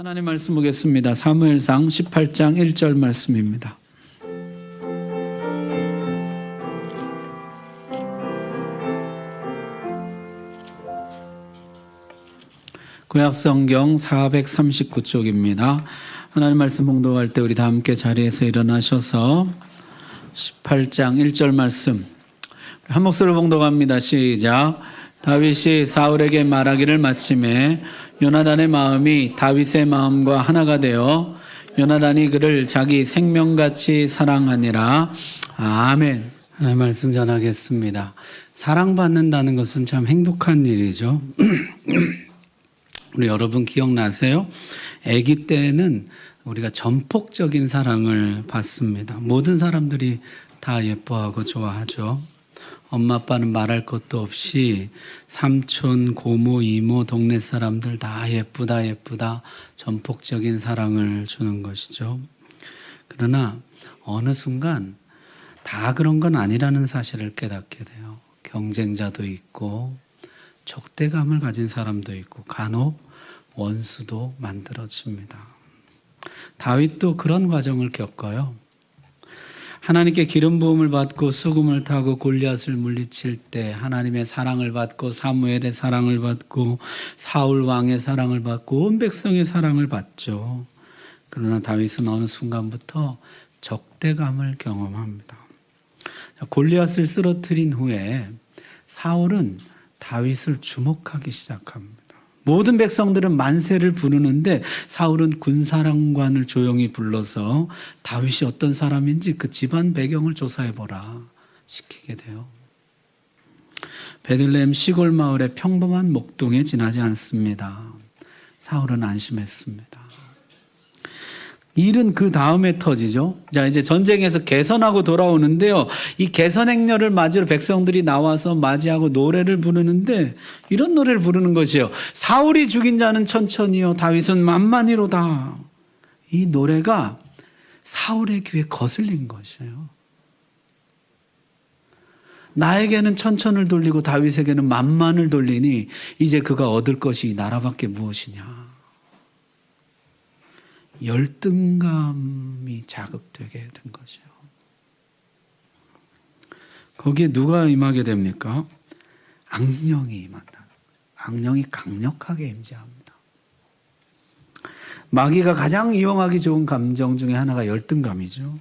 하나님 말씀 보겠습니다. 사무엘상 18장 1절 말씀입니다. 구약성경 439쪽입니다. 하나님 말씀 봉독할 때 우리 다 함께 자리에서 일어나셔서 18장 1절 말씀 한 목소리로 봉독합니다. 시작. 다윗이 사울에게 말하기를 마침에 요나단의 마음이 다윗의 마음과 하나가 되어 요나단이 그를 자기 생명같이 사랑하니라. 아멘. 하나님 말씀 전하겠습니다. 사랑받는다는 것은 참 행복한 일이죠. 우리 여러분 기억나세요? 아기 때는 우리가 전폭적인 사랑을 받습니다. 모든 사람들이 다 예뻐하고 좋아하죠. 엄마 아빠는 말할 것도 없이 삼촌, 고모, 이모, 동네 사람들 다 예쁘다 예쁘다 전폭적인 사랑을 주는 것이죠. 그러나 어느 순간 다 그런 건 아니라는 사실을 깨닫게 돼요. 경쟁자도 있고 적대감을 가진 사람도 있고 간혹 원수도 만들어집니다. 다윗도 그런 과정을 겪어요. 하나님께 기름 부음을 받고 수금을 타고 골리앗을 물리칠 때 하나님의 사랑을 받고 사무엘의 사랑을 받고 사울 왕의 사랑을 받고 온 백성의 사랑을 받죠. 그러나 다윗은 어느 순간부터 적대감을 경험합니다. 골리앗을 쓰러뜨린 후에 사울은 다윗을 주목하기 시작합니다. 모든 백성들은 만세를 부르는데 사울은 군사령관을 조용히 불러서 다윗이 어떤 사람인지 그 집안 배경을 조사해보라 시키게 돼요. 베들레헴 시골 마을의 평범한 목동에 지나지 않습니다. 사울은 안심했습니다. 일은 그 다음에 터지죠. 자, 이제 전쟁에서 개선하고 돌아오는데요. 이 개선 행렬을 맞으러 백성들이 나와서 맞이하고 노래를 부르는데 이런 노래를 부르는 것이요. 사울이 죽인 자는 천천히요. 다윗은 만만히로다. 이 노래가 사울의 귀에 거슬린 것이에요. 나에게는 천천을 돌리고 다윗에게는 만만을 돌리니 이제 그가 얻을 것이 이 나라밖에 무엇이냐. 열등감이 자극되게 된 것이요. 거기에 누가 임하게 됩니까? 악령이 임한다. 악령이 강력하게 임재합니다. 마귀가 가장 이용하기 좋은 감정 중에 하나가 열등감이죠.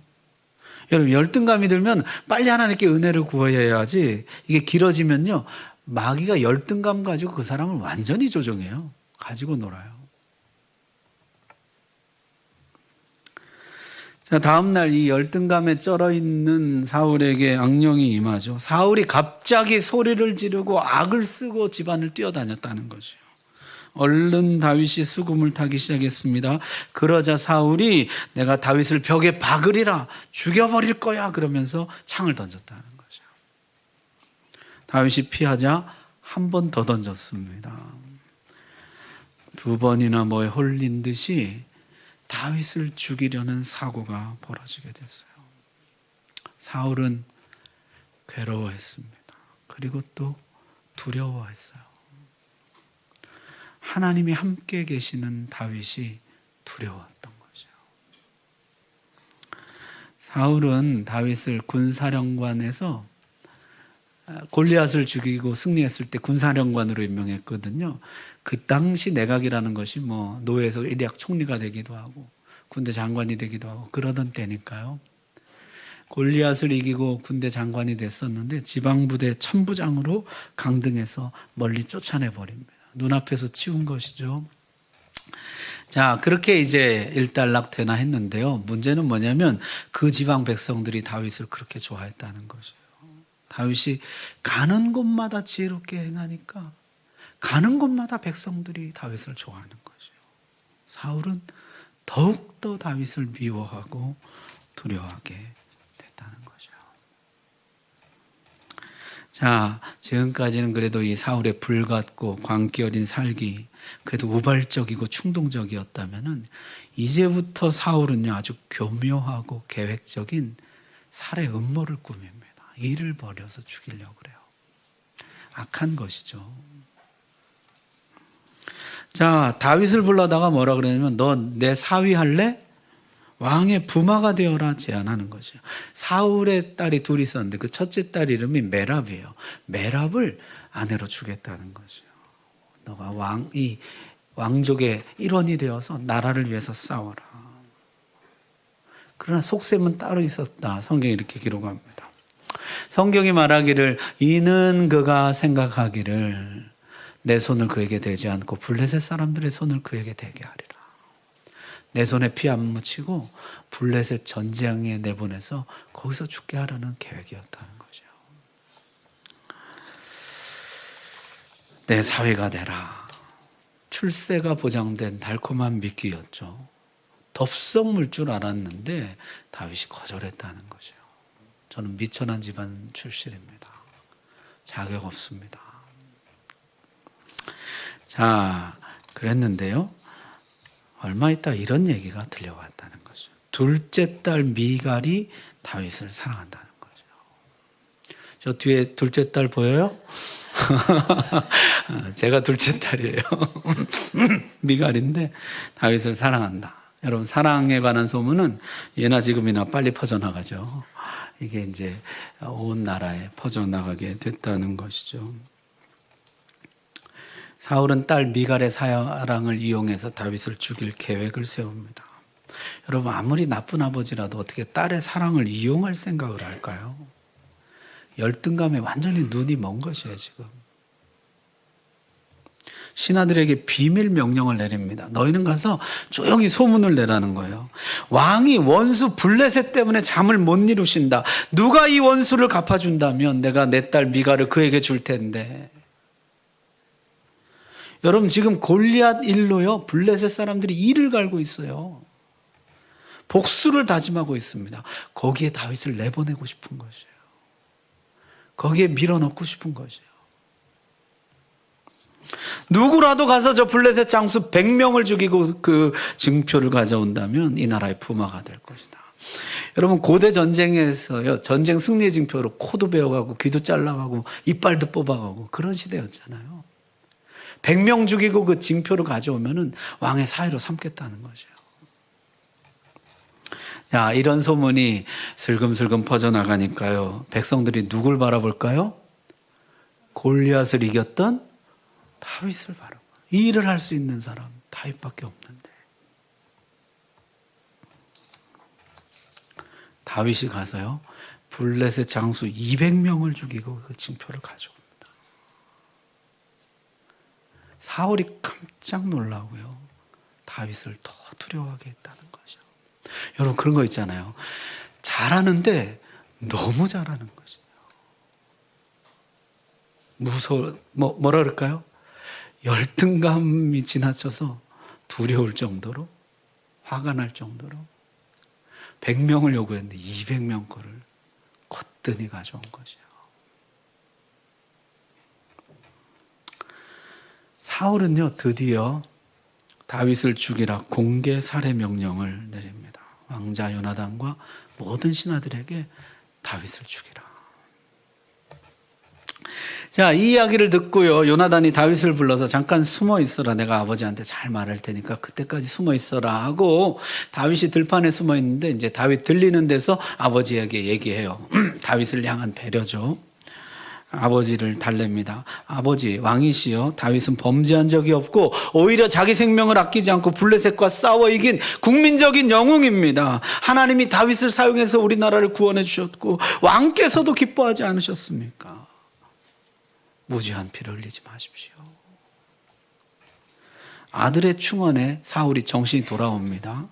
여러분, 열등감이 들면 빨리 하나님께 은혜를 구해야지. 이게 길어지면요, 마귀가 열등감 가지고 그 사람을 완전히 조종해요. 가지고 놀아요. 자, 다음날 이 열등감에 쩔어있는 사울에게 악령이 임하죠. 사울이 갑자기 소리를 지르고 악을 쓰고 집안을 뛰어다녔다는 거죠. 얼른 다윗이 수금을 타기 시작했습니다. 그러자 사울이 내가 다윗을 벽에 박으리라, 죽여버릴 거야 그러면서 창을 던졌다는 거죠. 다윗이 피하자 한 번 더 던졌습니다. 두 번이나 뭐에 홀린 듯이 다윗을 죽이려는 사고가 벌어지게 됐어요. 사울은 괴로워했습니다. 그리고 또 두려워했어요. 하나님이 함께 계시는 다윗이 두려웠던 거죠. 사울은 다윗을 군사령관에서 골리앗을 죽이고 승리했을 때 군사령관으로 임명했거든요. 그 당시 내각이라는 것이 뭐 노예에서 일약 총리가 되기도 하고 군대 장관이 되기도 하고 그러던 때니까요. 골리앗을 이기고 군대 장관이 됐었는데 지방부대 천부장으로 강등해서 멀리 쫓아내버립니다. 눈앞에서 치운 것이죠. 자, 그렇게 이제 일단락되나 했는데요. 문제는 뭐냐면 그 지방 백성들이 다윗을 그렇게 좋아했다는 것이에요. 다윗이 가는 곳마다 지혜롭게 행하니까 가는 곳마다 백성들이 다윗을 좋아하는 거죠. 사울은 더욱더 다윗을 미워하고 두려워하게 됐다는 거죠. 자, 지금까지는 그래도 이 사울의 불같고 광기 어린 살기, 그래도 우발적이고 충동적이었다면은 이제부터 사울은요 아주 교묘하고 계획적인 살해 음모를 꾸밉니다. 일을 벌여서 죽이려고 그래요. 악한 것이죠. 자, 다윗을 불러다가 뭐라 그러냐면 너 내 사위 할래? 왕의 부마가 되어라 제안하는 것이요. 사울의 딸이 둘이 있었는데 그 첫째 딸 이름이 메랍이에요. 메랍을 아내로 주겠다는 거죠. 너가 이 왕족의 일원이 되어서 나라를 위해서 싸워라. 그러나 속셈은 따로 있었다. 성경이 이렇게 기록합니다. 성경이 말하기를 이는 그가 생각하기를 내 손을 그에게 대지 않고 블레셋 사람들의 손을 그에게 대게 하리라. 내 손에 피 안 묻히고 블레셋 전쟁에 내보내서 거기서 죽게 하라는 계획이었다는 거죠. 내 사위가 되라. 출세가 보장된 달콤한 미끼였죠. 덥석 물 줄 알았는데 다윗이 거절했다는 거죠. 저는 미천한 집안 출신입니다. 자격 없습니다. 자, 그랬는데요. 얼마 있다 이런 얘기가 들려왔다는 거죠. 둘째 딸 미갈이 다윗을 사랑한다는 거죠. 저 뒤에 둘째 딸 보여요? 제가 둘째 딸이에요. 미갈인데 다윗을 사랑한다. 여러분, 사랑에 관한 소문은 예나 지금이나 빨리 퍼져나가죠. 이게 이제 온 나라에 퍼져나가게 됐다는 것이죠. 사울은 딸 미갈의 사랑을 이용해서 다윗을 죽일 계획을 세웁니다. 여러분, 아무리 나쁜 아버지라도 어떻게 딸의 사랑을 이용할 생각을 할까요? 열등감에 완전히 눈이 먼 것이에요, 지금. 신하들에게 비밀 명령을 내립니다. 너희는 가서 조용히 소문을 내라는 거예요. 왕이 원수 블레셋 때문에 잠을 못 이루신다. 누가 이 원수를 갚아준다면 내가 내 딸 미갈을 그에게 줄 텐데. 여러분, 지금 골리앗 일로요, 블레셋 사람들이 이를 갈고 있어요. 복수를 다짐하고 있습니다. 거기에 다윗을 내보내고 싶은 것이에요. 거기에 밀어넣고 싶은 것이에요. 누구라도 가서 저 블레셋 장수 100명을 죽이고 그 증표를 가져온다면 이 나라의 부마가 될 것이다. 여러분, 고대 전쟁에서요, 전쟁 승리의 증표로 코도 베어가고 귀도 잘라가고 이빨도 뽑아가고 그런 시대였잖아요. 100명 죽이고 그 징표를 가져오면은 왕의 사위로 삼겠다는 거죠. 야, 이런 소문이 슬금슬금 퍼져나가니까요, 백성들이 누굴 바라볼까요? 골리앗을 이겼던 다윗을 바라봐요. 이 일을 할 수 있는 사람 다윗밖에 없는데. 다윗이 가서요, 블레셋 장수 200명을 죽이고 그 징표를 가져옵니다. 사울이 깜짝 놀라고요, 다윗을 더 두려워하게 했다는 거죠. 여러분, 그런 거 있잖아요. 잘하는데 너무 잘하는 거죠. 뭐라 그럴까요? 열등감이 지나쳐서 두려울 정도로, 화가 날 정도로 100명을 요구했는데 200명 거를 거뜬히 가져온 거죠. 사울은요, 드디어 다윗을 죽이라 공개 살해 명령을 내립니다. 왕자 요나단과 모든 신하들에게 다윗을 죽이라. 자, 이 이야기를 듣고요, 요나단이 다윗을 불러서 잠깐 숨어 있어라. 내가 아버지한테 잘 말할 테니까 그때까지 숨어 있어라 하고, 다윗이 들판에 숨어 있는데 이제 다윗 들리는 데서 아버지에게 얘기해요. 다윗을 향한 배려죠. 아버지를 달랩니다. 아버지, 왕이시여, 다윗은 범죄한 적이 없고 오히려 자기 생명을 아끼지 않고 블레셋과 싸워 이긴 국민적인 영웅입니다. 하나님이 다윗을 사용해서 우리나라를 구원해 주셨고 왕께서도 기뻐하지 않으셨습니까? 무죄한 피를 흘리지 마십시오. 아들의 충언에 사울이 정신이 돌아옵니다.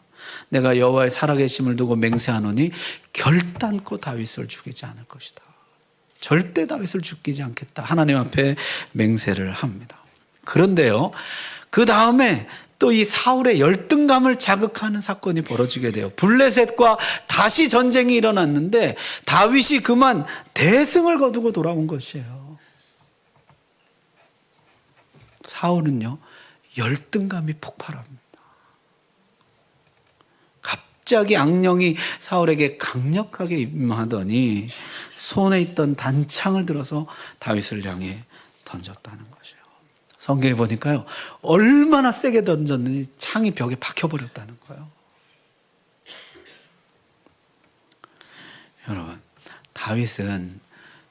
내가 여호와의 살아계심을 두고 맹세하노니 결단코 다윗을 죽이지 않을 것이다. 절대 다윗을 죽이지 않겠다. 하나님 앞에 맹세를 합니다. 그런데요, 그 다음에 또 이 사울의 열등감을 자극하는 사건이 벌어지게 돼요. 블레셋과 다시 전쟁이 일어났는데 다윗이 그만 대승을 거두고 돌아온 것이에요. 사울은요, 열등감이 폭발합니다. 갑자기 악령이 사울에게 강력하게 임하더니 손에 있던 단창을 들어서 다윗을 향해 던졌다는 것이에요. 성경에 보니까요, 얼마나 세게 던졌는지 창이 벽에 박혀버렸다는 거예요. 여러분, 다윗은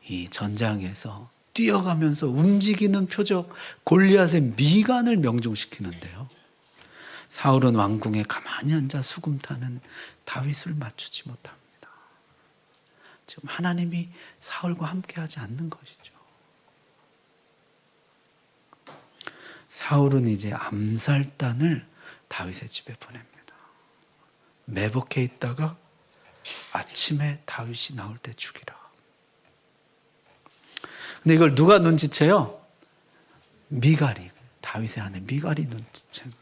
이 전장에서 뛰어가면서 움직이는 표적 골리앗의 미간을 명중시키는데요, 사울은 왕궁에 가만히 앉아 수금 타는 다윗을 맞추지 못합니다. 지금 하나님이 사울과 함께하지 않는 것이죠. 사울은 이제 암살단을 다윗의 집에 보냅니다. 매복해 있다가 아침에 다윗이 나올 때 죽이라. 근데 이걸 누가 눈치채요? 미갈이, 다윗의 아내 미갈이 눈치챕니다.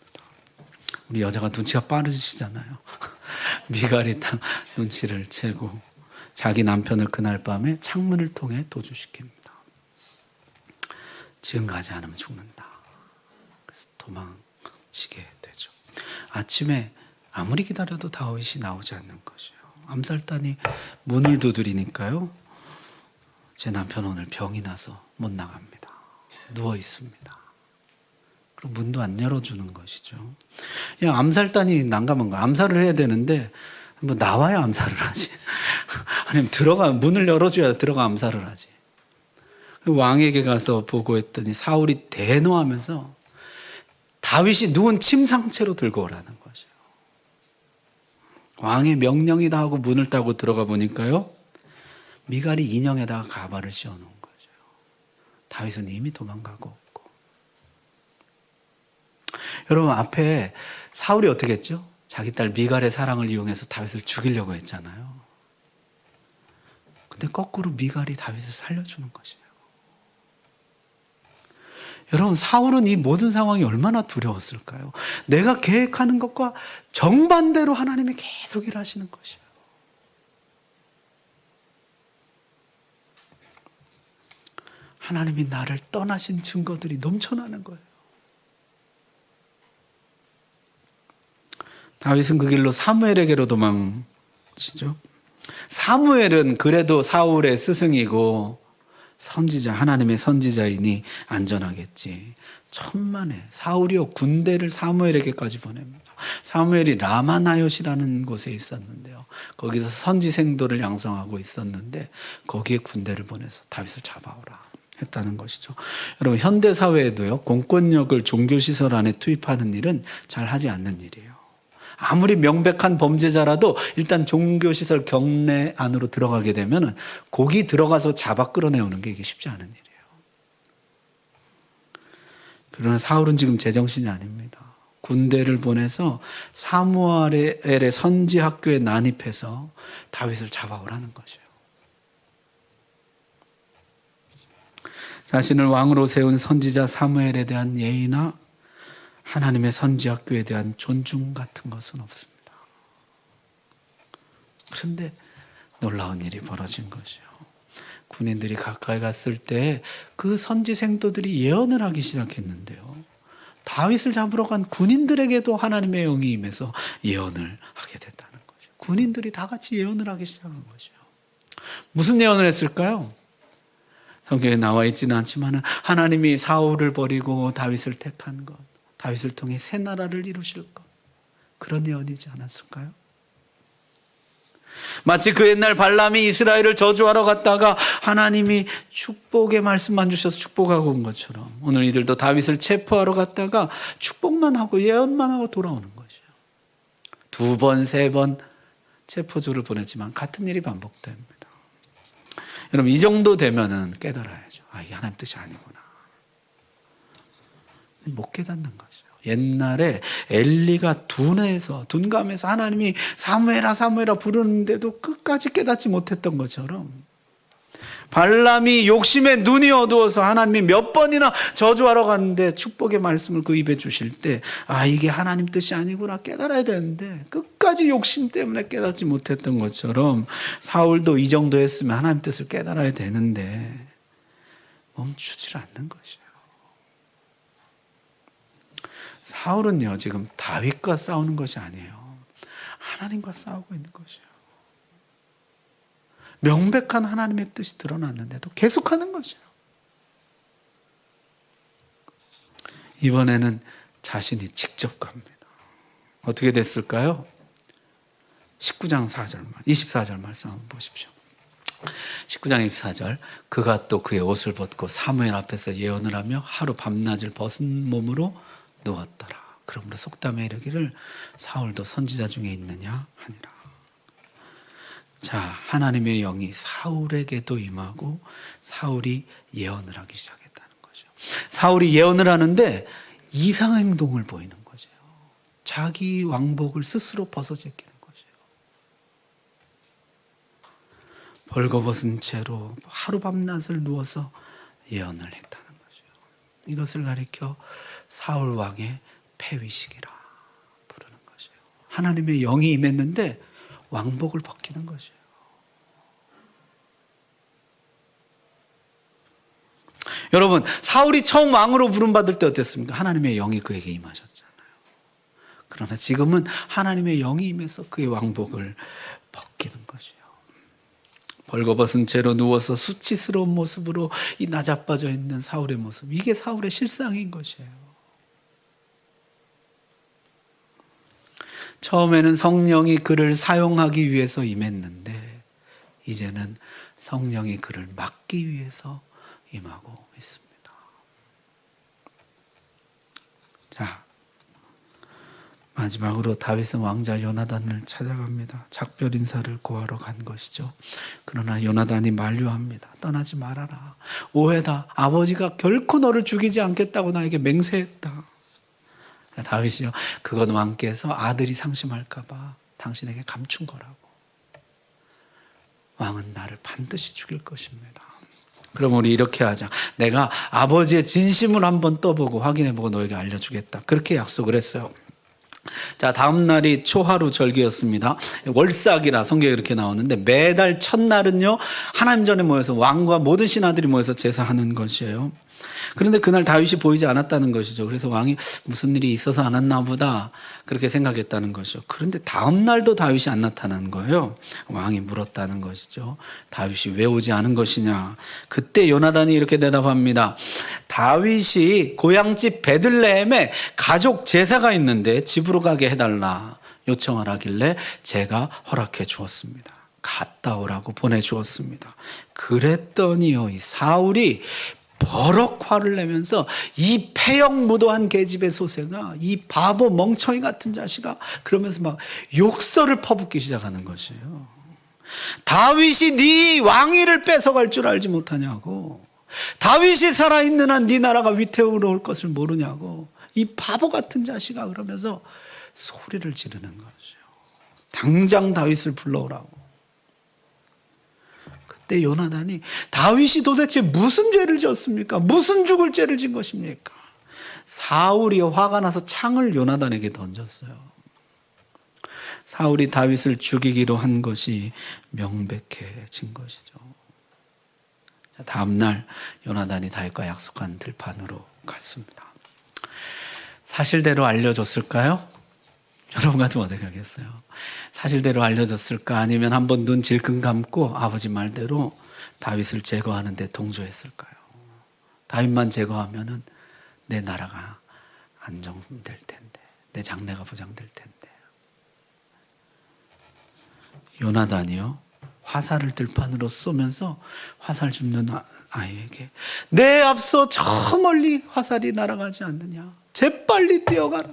우리 여자가 눈치가 빠르시잖아요. 미갈이 딱 눈치를 채고 자기 남편을 그날 밤에 창문을 통해 도주시킵니다. 지금 가지 않으면 죽는다. 그래서 도망치게 되죠. 아침에 아무리 기다려도 다윗이 나오지 않는 것이에요. 암살단이 문을 두드리니까요, 제 남편 오늘 병이 나서 못 나갑니다. 누워 있습니다. 그럼 문도 안 열어주는 것이죠. 그냥 암살단이 난감한 거예요. 암살을 해야 되는데 뭐 나와야 암살을 하지. 아니면 문을 열어줘야 들어가 암살을 하지. 왕에게 가서 보고했더니 사울이 대노하면서 다윗이 누운 침 상태로 들고 오라는 거죠. 왕의 명령이다 하고 문을 따고 들어가 보니까요, 미갈이 인형에다가 가발을 씌워놓은 거죠. 다윗은 이미 도망가고 없고. 여러분, 앞에 사울이 어떻게 했죠? 자기 딸 미갈의 사랑을 이용해서 다윗을 죽이려고 했잖아요. 근데 거꾸로 미갈이 다윗을 살려주는 것이에요. 여러분, 사울은 이 모든 상황이 얼마나 두려웠을까요? 내가 계획하는 것과 정반대로 하나님이 계속 일하시는 것이에요. 하나님이 나를 떠나신 증거들이 넘쳐나는 거예요. 다윗은 그 길로 사무엘에게로 도망치죠. 사무엘은 그래도 사울의 스승이고 선지자, 하나님의 선지자이니 안전하겠지. 천만에 사울이요 군대를 사무엘에게까지 보냅니다. 사무엘이 라마나요시라는 곳에 있었는데요, 거기서 선지생도를 양성하고 있었는데 거기에 군대를 보내서 다윗을 잡아오라 했다는 것이죠. 여러분, 현대 사회에도요, 공권력을 종교시설 안에 투입하는 일은 잘 하지 않는 일이에요. 아무리 명백한 범죄자라도 일단 종교시설 경내 안으로 들어가게 되면 거기 들어가서 잡아 끌어내오는 게 이게 쉽지 않은 일이에요. 그러나 사울은 지금 제정신이 아닙니다. 군대를 보내서 사무엘의 선지 학교에 난입해서 다윗을 잡아오라는 것이에요. 자신을 왕으로 세운 선지자 사무엘에 대한 예의나 하나님의 선지 학교에 대한 존중 같은 것은 없습니다. 그런데 놀라운 일이 벌어진 것이요, 군인들이 가까이 갔을 때 그 선지 생도들이 예언을 하기 시작했는데요, 다윗을 잡으러 간 군인들에게도 하나님의 영이 임해서 예언을 하게 됐다는 거죠. 군인들이 다 같이 예언을 하기 시작한 거죠. 무슨 예언을 했을까요? 성경에 나와 있지는 않지만 하나님이 사울을 버리고 다윗을 택한 것, 다윗을 통해 새 나라를 이루실 것, 그런 예언이지 않았을까요? 마치 그 옛날 발람이 이스라엘을 저주하러 갔다가 하나님이 축복의 말씀만 주셔서 축복하고 온 것처럼 오늘 이들도 다윗을 체포하러 갔다가 축복만 하고 예언만 하고 돌아오는 것이에요. 2번, 3번 체포조를 보냈지만 같은 일이 반복됩니다. 여러분, 이 정도 되면은 깨달아야죠. 아, 이게 하나님 뜻이 아니구나. 못 깨닫는 거죠. 옛날에 엘리가 둔감해서 하나님이 사무엘아 사무엘아 부르는데도 끝까지 깨닫지 못했던 것처럼 발람이 욕심에 눈이 어두워서 하나님이 몇 번이나 저주하러 갔는데 축복의 말씀을 그 입에 주실 때 아, 이게 하나님 뜻이 아니구나 깨달아야 되는데 끝까지 욕심 때문에 깨닫지 못했던 것처럼 사울도 이 정도 했으면 하나님 뜻을 깨달아야 되는데 멈추질 않는 것이에요. 사울은요, 지금 다윗과 싸우는 것이 아니에요. 하나님과 싸우고 있는 것이에요. 명백한 하나님의 뜻이 드러났는데도 계속하는 것이에요. 이번에는 자신이 직접 갑니다. 어떻게 됐을까요? 19장 4절, 24절 말씀 한번 보십시오. 19장 24절, 그가 또 그의 옷을 벗고 사무엘 앞에서 예언을 하며 하루 밤낮을 벗은 몸으로 누웠더라. 그러므로 속담에 이르기를 사울도 선지자 중에 있느냐 하니라. 자, 하나님의 영이 사울에게도 임하고 사울이 예언을 하기 시작했다는 거죠. 사울이 예언을 하는데 이상 행동을 보이는 거죠. 자기 왕복을 스스로 벗어제끼는 거죠. 벌거벗은 채로 하루 밤낮을 누워서 예언을 했다는 거죠. 이것을 가리켜 사울 왕의 폐위식이라 부르는 거죠. 하나님의 영이 임했는데 왕복을 벗기는 거죠. 여러분, 사울이 처음 왕으로 부름받을 때 어땠습니까? 하나님의 영이 그에게 임하셨잖아요. 그러나 지금은 하나님의 영이 임해서 그의 왕복을 벗기는 것이요. 벌거벗은 채로 누워서 수치스러운 모습으로 이 나자빠져 있는 사울의 모습, 이게 사울의 실상인 것이에요. 처음에는 성령이 그를 사용하기 위해서 임했는데 이제는 성령이 그를 막기 위해서 임하고 있습니다. 자, 마지막으로 다윗은 왕자 요나단을 찾아갑니다. 작별 인사를 고하러 간 것이죠. 그러나 요나단이 만류합니다. 떠나지 말아라. 오해다. 아버지가 결코 너를 죽이지 않겠다고 나에게 맹세했다. 다윗이요, 그건 왕께서 아들이 상심할까 봐 당신에게 감춘 거라고. 왕은 나를 반드시 죽일 것입니다. 그럼 우리 이렇게 하자. 내가 아버지의 진심을 한번 떠보고 확인해보고 너에게 알려주겠다. 그렇게 약속을 했어요. 자, 다음 날이 초하루 절기였습니다. 월삭이라 성경에 이렇게 나오는데 매달 첫날은요, 하나님 전에 모여서 왕과 모든 신하들이 모여서 제사하는 것이에요. 그런데 그날 다윗이 보이지 않았다는 것이죠. 그래서 왕이 무슨 일이 있어서 안 왔나 보다 그렇게 생각했다는 것이죠. 그런데 다음 날도 다윗이 안 나타난 거예요. 왕이 물었다는 것이죠. 다윗이 왜 오지 않은 것이냐. 그때 요나단이 이렇게 대답합니다. 다윗이 고향집 베들레헴에 가족 제사가 있는데 집으로 가게 해달라 요청을 하길래 제가 허락해 주었습니다. 갔다 오라고 보내주었습니다. 그랬더니요, 이 사울이 버럭 화를 내면서 이 폐역무도한 계집의 소생아, 이 바보 멍청이 같은 자식아, 그러면서 막 욕설을 퍼붓기 시작하는 것이에요. 다윗이 네 왕위를 뺏어갈 줄 알지 못하냐고. 다윗이 살아있는 한 네 나라가 위태우러 올 것을 모르냐고. 이 바보 같은 자식아, 그러면서 소리를 지르는 거죠. 당장 다윗을 불러오라고. 그때 요나단이 다윗이 도대체 무슨 죄를 지었습니까? 무슨 죽을 죄를 진 것입니까? 사울이 화가 나서 창을 요나단에게 던졌어요. 사울이 다윗을 죽이기로 한 것이 명백해진 것이죠. 다음 날 요나단이 다윗과 약속한 들판으로 갔습니다. 사실대로 알려줬을까요? 여러분 같으면 어떻게 하겠어요? 사실대로 알려줬을까? 아니면 한번 눈 질끈 감고 아버지 말대로 다윗을 제거하는 데 동조했을까요? 다윗만 제거하면은 내 나라가 안정될 텐데, 내 장래가 보장될 텐데. 요나단이요, 화살을 들판으로 쏘면서 화살 줍는 아이에게 내 앞서 저 멀리 화살이 날아가지 않느냐, 재빨리 뛰어가라,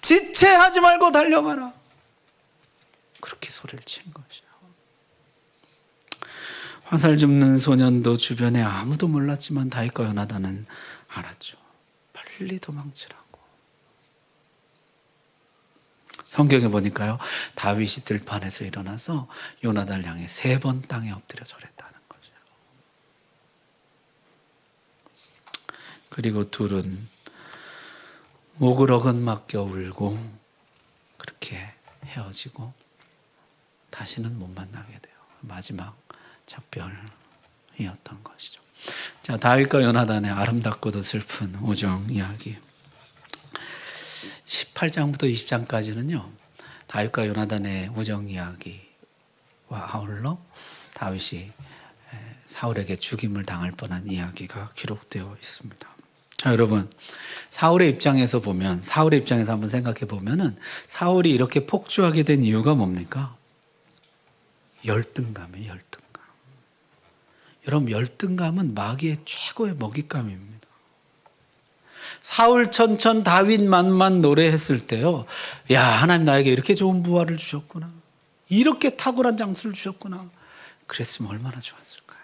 지체하지 말고 달려가라, 그렇게 소리를 친 것이요. 화살 줍는 소년도 주변에 아무도 몰랐지만 다윗과 요나단은 알았죠. 빨리 도망치라고. 성경에 보니까요, 다윗이 들판에서 일어나서 요나단을 향해 3번 땅에 엎드려 절했다는 거죠. 그리고 둘은 목을 어긋맞겨 울고 그렇게 헤어지고 다시는 못 만나게 돼요. 마지막 작별이었던 것이죠. 자, 다윗과 요나단의 아름답고도 슬픈 우정 이야기. 18장부터 20장까지는요, 다윗과 요나단의 우정 이야기와 아울러 다윗이 사울에게 죽임을 당할 뻔한 이야기가 기록되어 있습니다. 자, 여러분, 사울의 입장에서 한번 생각해 보면은 사울이 이렇게 폭주하게 된 이유가 뭡니까? 열등감이에요, 열등감. 여러분, 열등감은 마귀의 최고의 먹잇감입니다. 사울 천천 다윗 만만 노래했을 때요, 야, 하나님 나에게 이렇게 좋은 부활을 주셨구나, 이렇게 탁월한 장수를 주셨구나. 그랬으면 얼마나 좋았을까요?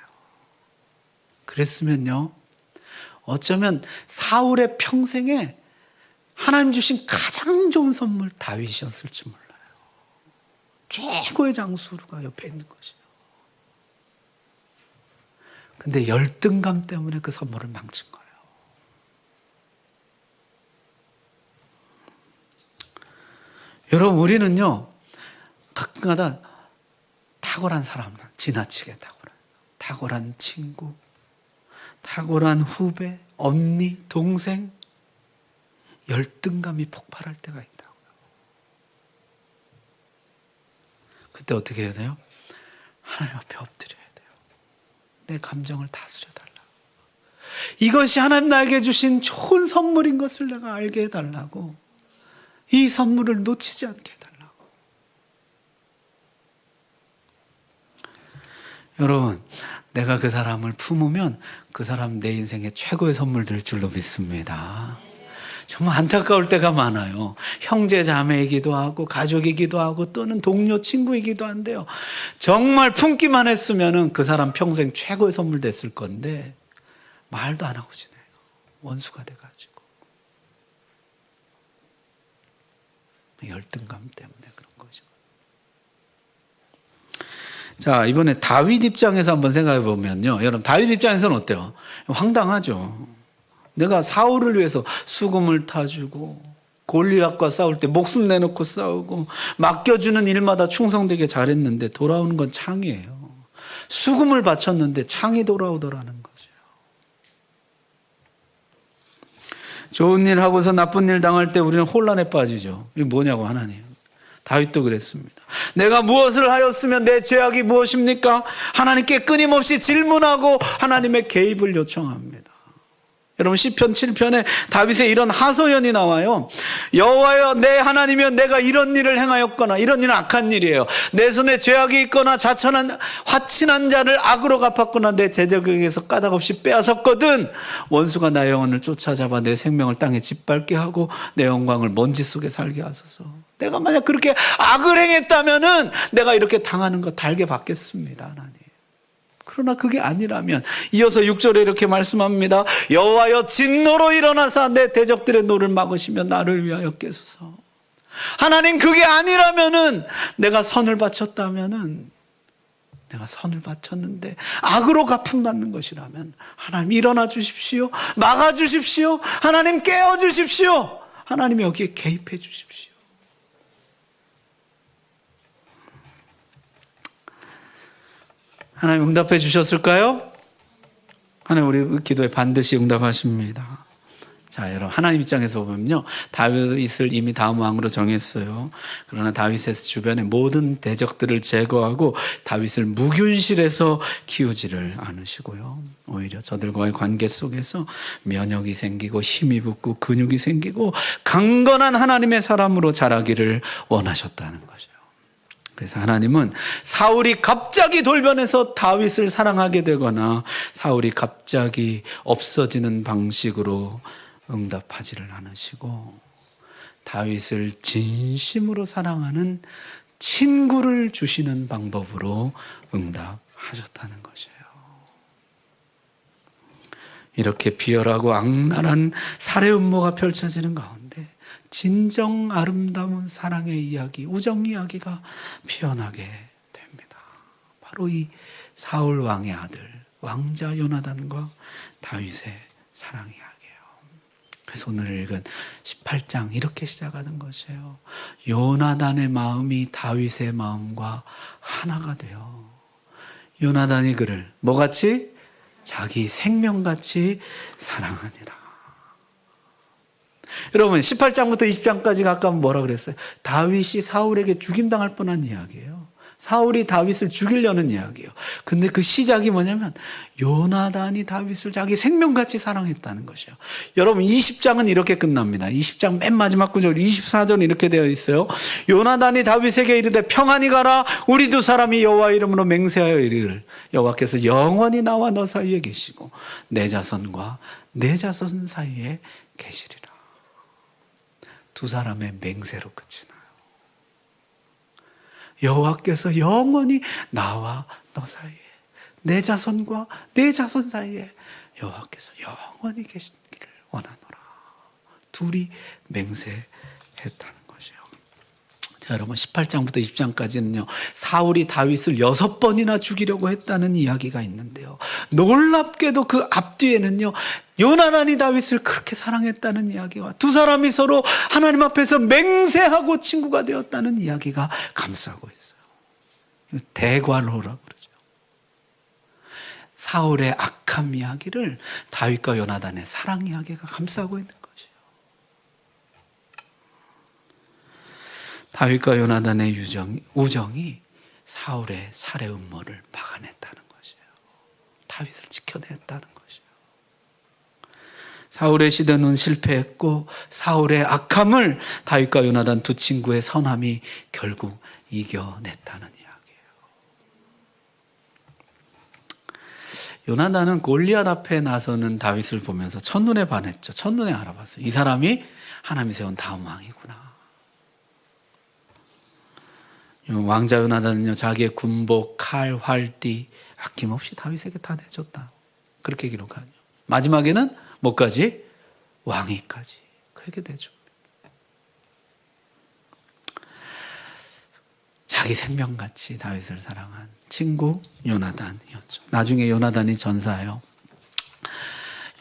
그랬으면요, 어쩌면 사울의 평생에 하나님 주신 가장 좋은 선물 다윗이었을지 몰라요. 최고의 장수가 옆에 있는 것이요. 근데 열등감 때문에 그 선물을 망친 거예요. 여러분, 우리는요, 가끔가다 탁월한 사람들, 지나치게 탁월한 친구, 탁월한 후배, 언니, 동생, 열등감이 폭발할 때가 있다고요. 그때 어떻게 해야 돼요? 하나님 앞에 엎드려야 돼요. 내 감정을 다스려달라고. 이것이 하나님 나에게 주신 좋은 선물인 것을 내가 알게 해달라고. 이 선물을 놓치지 않게 해달라고. 여러분, 내가 그 사람을 품으면 그 사람 내 인생의 최고의 선물 될 줄로 믿습니다. 정말 안타까울 때가 많아요. 형제 자매이기도 하고 가족이기도 하고 또는 동료 친구이기도 한데요, 정말 품기만 했으면 그 사람 평생 최고의 선물 됐을 건데 말도 안 하고 지내요. 원수가 돼가지고. 열등감 때문에 그런 거죠. 자, 이번에 다윗 입장에서 한번 생각해 보면요, 여러분, 다윗 입장에서는 어때요? 황당하죠. 내가 사울을 위해서 수금을 타주고 골리앗과 싸울 때 목숨 내놓고 싸우고 맡겨주는 일마다 충성되게 잘했는데 돌아오는 건 창이에요. 수금을 바쳤는데 창이 돌아오더라는 거죠. 좋은 일 하고서 나쁜 일 당할 때 우리는 혼란에 빠지죠. 이게 뭐냐고, 하나님. 다윗도 그랬습니다. 내가 무엇을 하였으면 내 죄악이 무엇입니까? 하나님께 끊임없이 질문하고 하나님의 개입을 요청합니다. 여러분, 시편 7편에 다윗의 이런 하소연이 나와요. 여호와여, 내 하나님이여, 내가 이런 일을 행하였거나, 이런 일은 악한 일이에요. 내 손에 죄악이 있거나 화친한 자를 악으로 갚았거나 내 제적에게서 까닭없이 빼앗았거든. 원수가 나의 영혼을 쫓아잡아 내 생명을 땅에 짓밟게 하고 내 영광을 먼지 속에 살게 하소서. 내가 만약 그렇게 악을 행했다면은 내가 이렇게 당하는 거 달게 받겠습니다, 하나님. 그러나 그게 아니라면 이어서 6절에 이렇게 말씀합니다. 여호와여, 진노로 일어나사 내 대적들의 노를 막으시며 나를 위하여 깨소서. 하나님, 그게 아니라면은 내가 선을 바쳤다면은, 내가 선을 바쳤는데 악으로 갚음받는 것이라면 하나님 일어나 주십시오. 막아 주십시오. 하나님 깨워 주십시오. 하나님이 여기에 개입해 주십시오. 하나님 응답해 주셨을까요? 하나님 우리 기도에 반드시 응답하십니다. 자, 여러분, 하나님 입장에서 보면요, 다윗을 이미 다음 왕으로 정했어요. 그러나 다윗의 주변의 모든 대적들을 제거하고 다윗을 무균실에서 키우지를 않으시고요, 오히려 저들과의 관계 속에서 면역이 생기고 힘이 붙고 근육이 생기고 강건한 하나님의 사람으로 자라기를 원하셨다는 거죠. 그래서 하나님은 사울이 갑자기 돌변해서 다윗을 사랑하게 되거나 사울이 갑자기 없어지는 방식으로 응답하지를 않으시고 다윗을 진심으로 사랑하는 친구를 주시는 방법으로 응답하셨다는 것이에요. 이렇게 비열하고 악랄한 살해 음모가 펼쳐지는 가운데 진정 아름다운 사랑의 이야기, 우정 이야기가 피어나게 됩니다. 바로 이 사울 왕의 아들 왕자 요나단과 다윗의 사랑 이야기예요. 그래서 오늘 읽은 18장 이렇게 시작하는 것이에요. 요나단의 마음이 다윗의 마음과 하나가 돼요. 요나단이 그를 뭐같이? 자기 생명같이 사랑하니라. 여러분, 18장부터 20장까지 가까운 뭐라 그랬어요? 다윗이 사울에게 죽임당할 뻔한 이야기예요. 사울이 다윗을 죽이려는 이야기예요. 근데 그 시작이 뭐냐면 요나단이 다윗을 자기 생명같이 사랑했다는 것이에요. 여러분 20장은 이렇게 끝납니다. 20장 맨 마지막 구절 24절 이렇게 되어 있어요. 요나단이 다윗에게 이르되 평안히 가라. 우리 두 사람이 여호와 이름으로 맹세하여 이르기를 여호와께서 영원히 나와 너 사이에 계시고 내 자손과 내 자손 사이에 계시리라. 두 사람의 맹세로 끝이 나요. 여호와께서 영원히 나와 너 사이에 내 자손과 내 자손 사이에 여호와께서 영원히 계시기를 원하노라. 둘이 맹세했다는 것이에요. 자, 여러분 18장부터 20장까지는요 사울이 다윗을 6번이나 죽이려고 했다는 이야기가 있는데요, 놀랍게도 그 앞뒤에는요 요나단이 다윗을 그렇게 사랑했다는 이야기와 두 사람이 서로 하나님 앞에서 맹세하고 친구가 되었다는 이야기가 감싸고 있어요. 대관호라고 그러죠. 사울의 악함 이야기를 다윗과 요나단의 사랑 이야기가 감싸고 있는 것이에요. 다윗과 요나단의 우정이 사울의 살해 음모를 막아냈다는 것이에요. 다윗을 지켜냈다는 것이에요. 사울의 시대는 실패했고 사울의 악함을 다윗과 요나단 두 친구의 선함이 결국 이겨냈다는 이야기예요. 요나단은 골리앗 앞에 나서는 다윗을 보면서 첫눈에 반했죠. 첫눈에 알아봤어요. 이 사람이 하나님이 세운 다음 왕이구나. 왕자 요나단은요 자기의 군복, 칼, 활띠 아낌없이 다윗에게 다 내줬다. 그렇게 기록하죠. 마지막에는 뭐까지? 왕위까지 그에게 내줍니다. 자기 생명같이 다윗을 사랑한 친구 요나단이었죠. 나중에 요나단이 전사해요.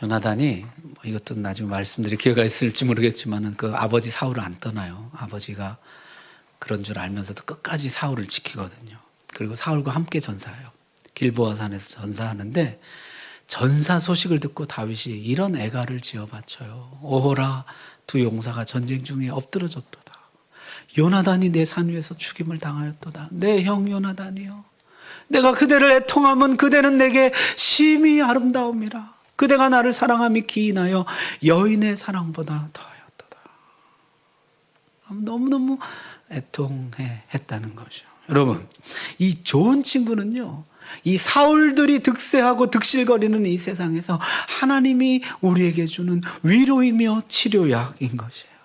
요나단이 이것도 나중에 말씀드릴 기회가 있을지 모르겠지만 그 아버지 사울을 안 떠나요. 아버지가 그런 줄 알면서도 끝까지 사울을 지키거든요. 그리고 사울과 함께 전사해요. 길보아 산에서 전사하는데 전사 소식을 듣고 다윗이 이런 애가를 지어 바쳐요. 오호라 두 용사가 전쟁 중에 엎드러졌도다. 요나단이 내 산 위에서 죽임을 당하였도다. 내 형 요나단이여, 내가 그대를 애통함은 그대는 내게 심히 아름다움이라. 그대가 나를 사랑함이 기인하여 여인의 사랑보다 더하였도다. 너무너무 애통해 했다는 거죠. 여러분 이 좋은 친구는요 이 사울들이 득세하고 득실거리는 이 세상에서 하나님이 우리에게 주는 위로이며 치료약인 것이에요.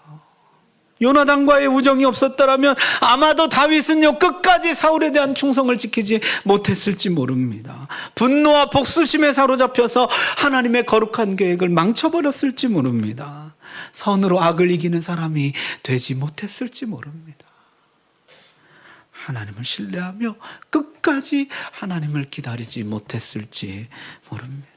요나단과의 우정이 없었더라면 아마도 다윗은요 끝까지 사울에 대한 충성을 지키지 못했을지 모릅니다. 분노와 복수심에 사로잡혀서 하나님의 거룩한 계획을 망쳐버렸을지 모릅니다. 선으로 악을 이기는 사람이 되지 못했을지 모릅니다. 하나님을 신뢰하며 끝까지 하나님을 기다리지 못했을지 모릅니다.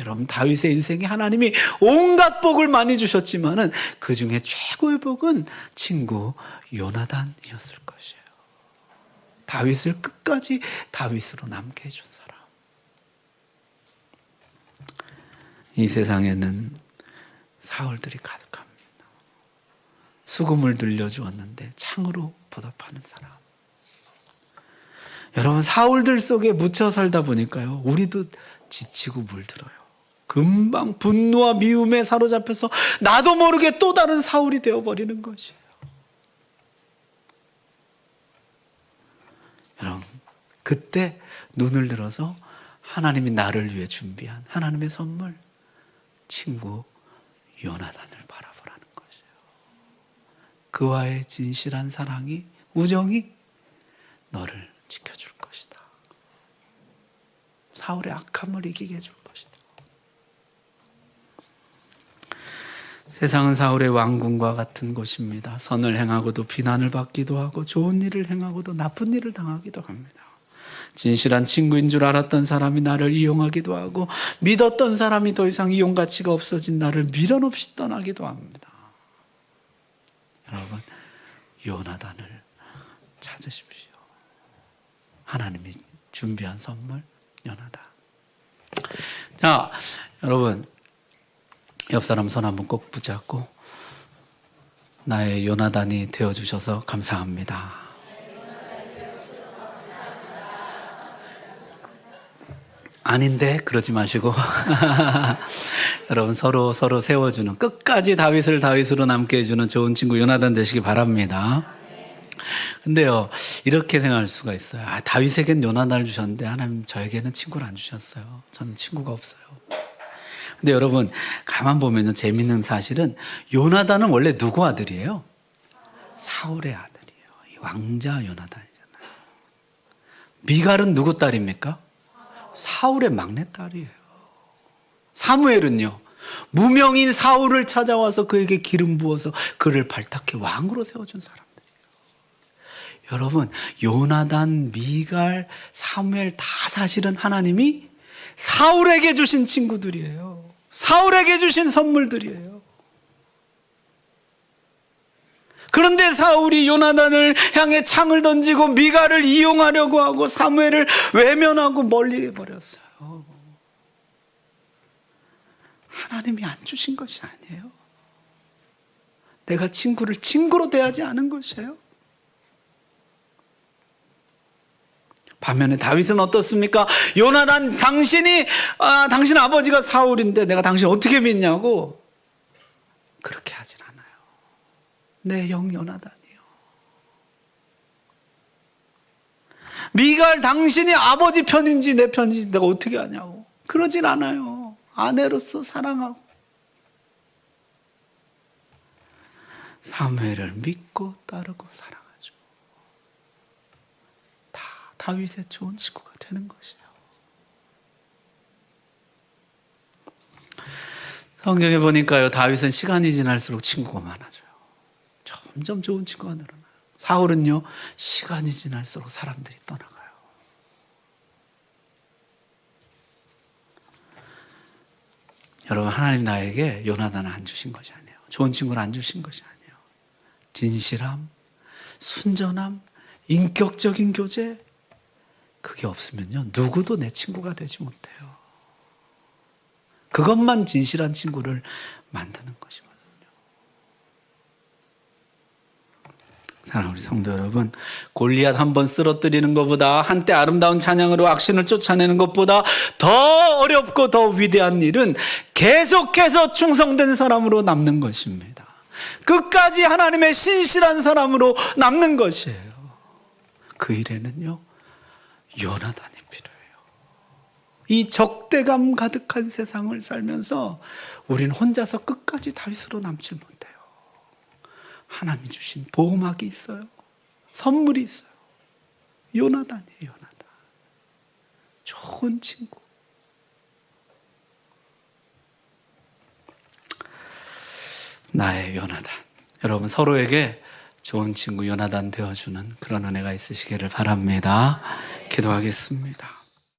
여러분 다윗의 인생에 하나님이 온갖 복을 많이 주셨지만은 그 중에 최고의 복은 친구 요나단이었을 것이에요. 다윗을 끝까지 다윗으로 남게 해준 사람. 이 세상에는 사울들이 가득합니다. 수금을 들려주었는데 창으로 보답하는 사람. 여러분 사울들 속에 묻혀 살다 보니까요 우리도 지치고 물들어요. 금방 분노와 미움에 사로잡혀서 나도 모르게 또 다른 사울이 되어버리는 것이에요. 여러분 그때 눈을 들어서 하나님이 나를 위해 준비한 하나님의 선물 친구 요나단을 바라보라는 것이에요. 그와의 진실한 사랑이 우정이 너를 지켜줄 것이다. 사울의 악함을 이기게 해줄 것이다. 세상은 사울의 왕궁과 같은 곳입니다. 선을 행하고도 비난을 받기도 하고 좋은 일을 행하고도 나쁜 일을 당하기도 합니다. 진실한 친구인 줄 알았던 사람이 나를 이용하기도 하고 믿었던 사람이 더 이상 이용 가치가 없어진 나를 미련 없이 떠나기도 합니다. 여러분 요나단을 찾으십시오. 하나님이 준비한 선물 요나단. 자 여러분 옆 사람 손 한번 꼭 붙잡고 나의 요나단이 되어주셔서 감사합니다. 아닌데 그러지 마시고 여러분 서로 세워주는, 끝까지 다윗을 다윗으로 남게 해주는 좋은 친구 요나단 되시기 바랍니다. 근데요, 이렇게 생각할 수가 있어요. 다윗에겐 요나단을 주셨는데 하나님 저에게는 친구를 안 주셨어요. 저는 친구가 없어요. 근데 여러분 가만 보면요, 재밌는 사실은 요나단은 원래 누구 아들이에요? 사울의 아들이에요. 이 왕자 요나단이잖아요. 미갈은 누구 딸입니까? 사울의 막내딸이에요. 사무엘은요, 무명인 사울을 찾아와서 그에게 기름 부어서 그를 발탁해 왕으로 세워준 사람들이에요. 여러분, 요나단, 미갈, 사무엘 다 사실은 하나님이 사울에게 주신 친구들이에요. 사울에게 주신 선물들이에요. 그런데 사울이 요나단을 향해 창을 던지고 미갈을 이용하려고 하고 사무엘을 외면하고 멀리 해버렸어요. 하나님이 안 주신 것이 아니에요. 내가 친구를 친구로 대하지 않은 것이에요. 반면에 다윗은 어떻습니까? 요나단, 당신 아버지가 사울인데 내가 당신 어떻게 믿냐고 그렇게 하진 않아요. 내 형 요나단이요. 미갈, 당신이 아버지 편인지 내 편인지 내가 어떻게 아냐고 그러진 않아요. 아내로서 사랑하고 사무엘을 믿고 따르고 사랑하죠. 다윗의 좋은 친구가 되는 것이에요. 성경에 보니까요, 다윗은 시간이 지날수록 친구가 많아져요. 점점 좋은 친구가 늘어나요. 사울은요, 시간이 지날수록 사람들이 떠나가요. 여러분, 하나님 나에게 요나단을 안 주신 것이 아니에요. 좋은 친구를 안 주신 것이 아니에요. 진실함, 순전함, 인격적인 교제, 그게 없으면요, 누구도 내 친구가 되지 못해요. 그것만 진실한 친구를 만드는 것이거든요. 사랑하는 우리 성도 여러분, 골리앗 한 번 쓰러뜨리는 것보다, 한때 아름다운 찬양으로 악신을 쫓아내는 것보다 더 어렵고 더 위대한 일은 계속해서 충성된 사람으로 남는 것입니다. 끝까지 하나님의 신실한 사람으로 남는 것이에요. 그 일에는요, 요나단이 필요해요. 이 적대감 가득한 세상을 살면서 우린 혼자서 끝까지 다윗으로 남지 못해요. 하나님이 주신 보호막이 있어요. 선물이 있어요. 요나단이에요. 요나단. 좋은 친구. 나의 요나단. 여러분, 서로에게 좋은 친구 요나단 되어주는 그런 은혜가 있으시기를 바랍니다. 기도하겠습니다.